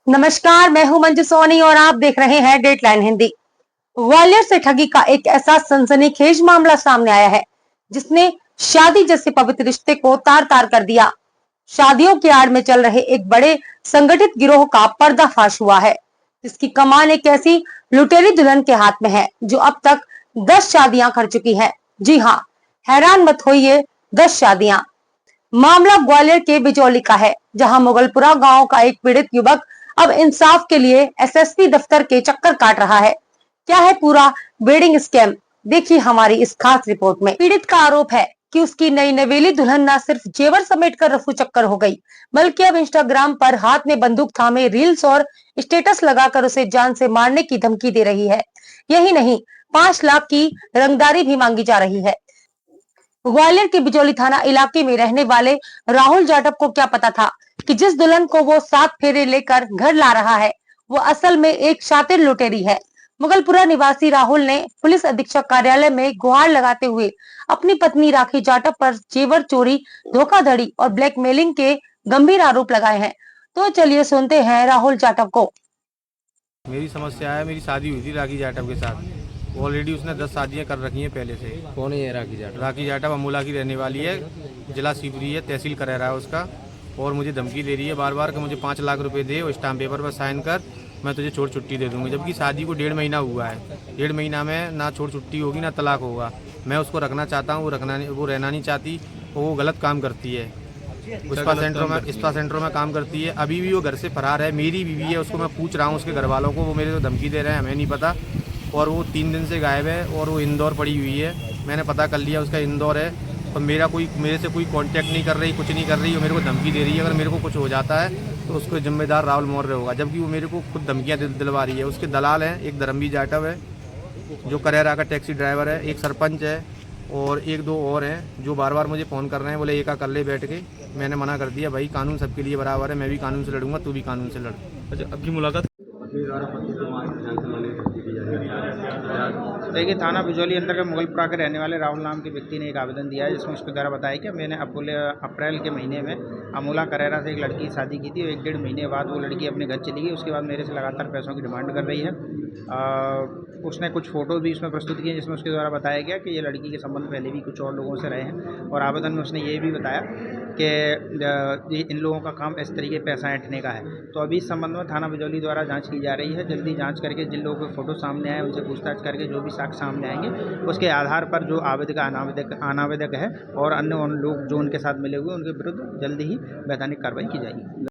नमस्कार, मैं हूं मंजू सोनी और आप देख रहे हैं डेडलाइन हिंदी। ग्वालियर से ठगी का एक ऐसा सनसनीखेज मामला सामने आया है जिसने शादी जैसे पवित्र रिश्ते को तार तार कर दिया। शादियों की आड़ में चल रहे एक बड़े संगठित गिरोह का पर्दाफाश हुआ है, जिसकी कमान एक ऐसी लुटेरी दुल्हन के हाथ में है जो अब तक 10 शादियां कर चुकी है। जी हाँ, हैरान मत होइए, 10 शादियां। मामला ग्वालियर के बिजौली का है, जहां मुगलपुरा गांव का एक पीड़ित युवक अब इंसाफ के लिए एसएसपी दफ्तर के चक्कर काट रहा है। क्या है पूरा वेडिंग स्कैम, देखिए हमारी इस खास रिपोर्ट में। पीड़ित का आरोप है कि उसकी नई नवेली दुल्हन न सिर्फ जेवर समेट कर रफू चक्कर हो गई, बल्कि अब इंस्टाग्राम पर हाथ में बंदूक थामे रील्स और स्टेटस लगाकर उसे जान से मारने की धमकी दे रही है। यही नहीं, 5 लाख की रंगदारी भी मांगी जा रही है। ग्वालियर के बिचौली थाना इलाके में रहने वाले राहुल जाटव को क्या पता था कि जिस दुल्हन को वो 7 फेरे लेकर घर ला रहा है वो असल में एक शातिर लुटेरी है। मुगलपुरा निवासी राहुल ने पुलिस अधीक्षक कार्यालय में गुहार लगाते हुए अपनी पत्नी राखी जाटव पर जेवर चोरी, धोखाधड़ी और ब्लैकमेलिंग के गंभीर आरोप लगाए हैं। तो चलिए सुनते हैं राहुल जाटव को। मेरी समस्या है, मेरी शादी हुई थी राखी जाटव के साथ। ऑलरेडी उसने 10 शादियां कर रखी हैं पहले से। कौन है ये राखी जाटव? राखी जाटव अमोला की रहने वाली है, जिला शिवपुरी है, तहसील करेरा है उसका। और मुझे धमकी दे रही है बार बार कि मुझे 5 लाख रुपए दे और स्टाम्प पेपर पर साइन कर, मैं तुझे छोड़ छुट्टी दे दूंगी। जबकि शादी को 1.5 महीना हुआ है। 1.5 महीना में ना छोड़ छुट्टी होगी ना तलाक होगा। मैं उसको रखना चाहता हूँ, वो रहना नहीं चाहती। वो गलत काम करती है। स्पा सेंटरों में काम करती है। अभी भी वो घर से फरार है। मेरी बीवी है, उसको मैं पूछ रहा हूँ उसके घर वालों को, वो मेरे को धमकी दे रहे हैं, हमें नहीं पता। और वो 3 दिन से गायब है और वो इंदौर पड़ी हुई है। मैंने पता कर लिया उसका इंदौर है। और मेरे से कोई कांटेक्ट नहीं कर रही, कुछ नहीं कर रही। वो मेरे को धमकी दे रही है, अगर मेरे को कुछ हो जाता है तो उसको जिम्मेदार राहुल मौर्य होगा। जबकि वो मेरे को खुद धमकियाँ दिलवा रही है। उसके दलाल हैं, एक धर्मवीर जाटव है जो करेरा का टैक्सी ड्राइवर है, एक सरपंच है और 1-2 और हैं जो बार बार मुझे फ़ोन कर रहे हैं, बोले एका कर ले बैठ के। मैंने मना कर दिया, भाई कानून सबके लिए बराबर है, मैं भी कानून से लड़ूंगा, तू भी कानून से लड़। अच्छा, आपकी मुलाकात देखिए, थाना बिजौली अंतर्गत मुगलपुरा के रहने वाले राहुल नाम के व्यक्ति ने एक आवेदन दिया है, जिसमें उसके द्वारा बताया कि मैंने अप्रैल के महीने में अमोला करेरा से एक लड़की की शादी की थी और 1-1.5 महीने बाद वो लड़की अपने घर चली गई। उसके बाद मेरे से लगातार पैसों की डिमांड कर रही है। उसने कुछ फ़ोटो भी इसमें प्रस्तुत किए, जिसमें उसके द्वारा बताया गया कि ये लड़की के संबंध पहले भी कुछ और लोगों से रहे हैं। और आवेदन में उसने ये भी बताया कि इन लोगों का काम इस तरीके पैसा ऐंठने का है। तो अभी इस संबंध में थाना बिजौली द्वारा जांच की जा रही है। जल्दी जांच करके जिन लोगों के फ़ोटो सामने आए उनसे पूछताछ करके जो भी साक्ष्य सामने आएंगे, उसके आधार पर जो अनावेदक है और अन्य लोग जो उनके साथ मिले हुए उनके विरुद्ध जल्दी ही वैधानिक कार्रवाई की जाएगी।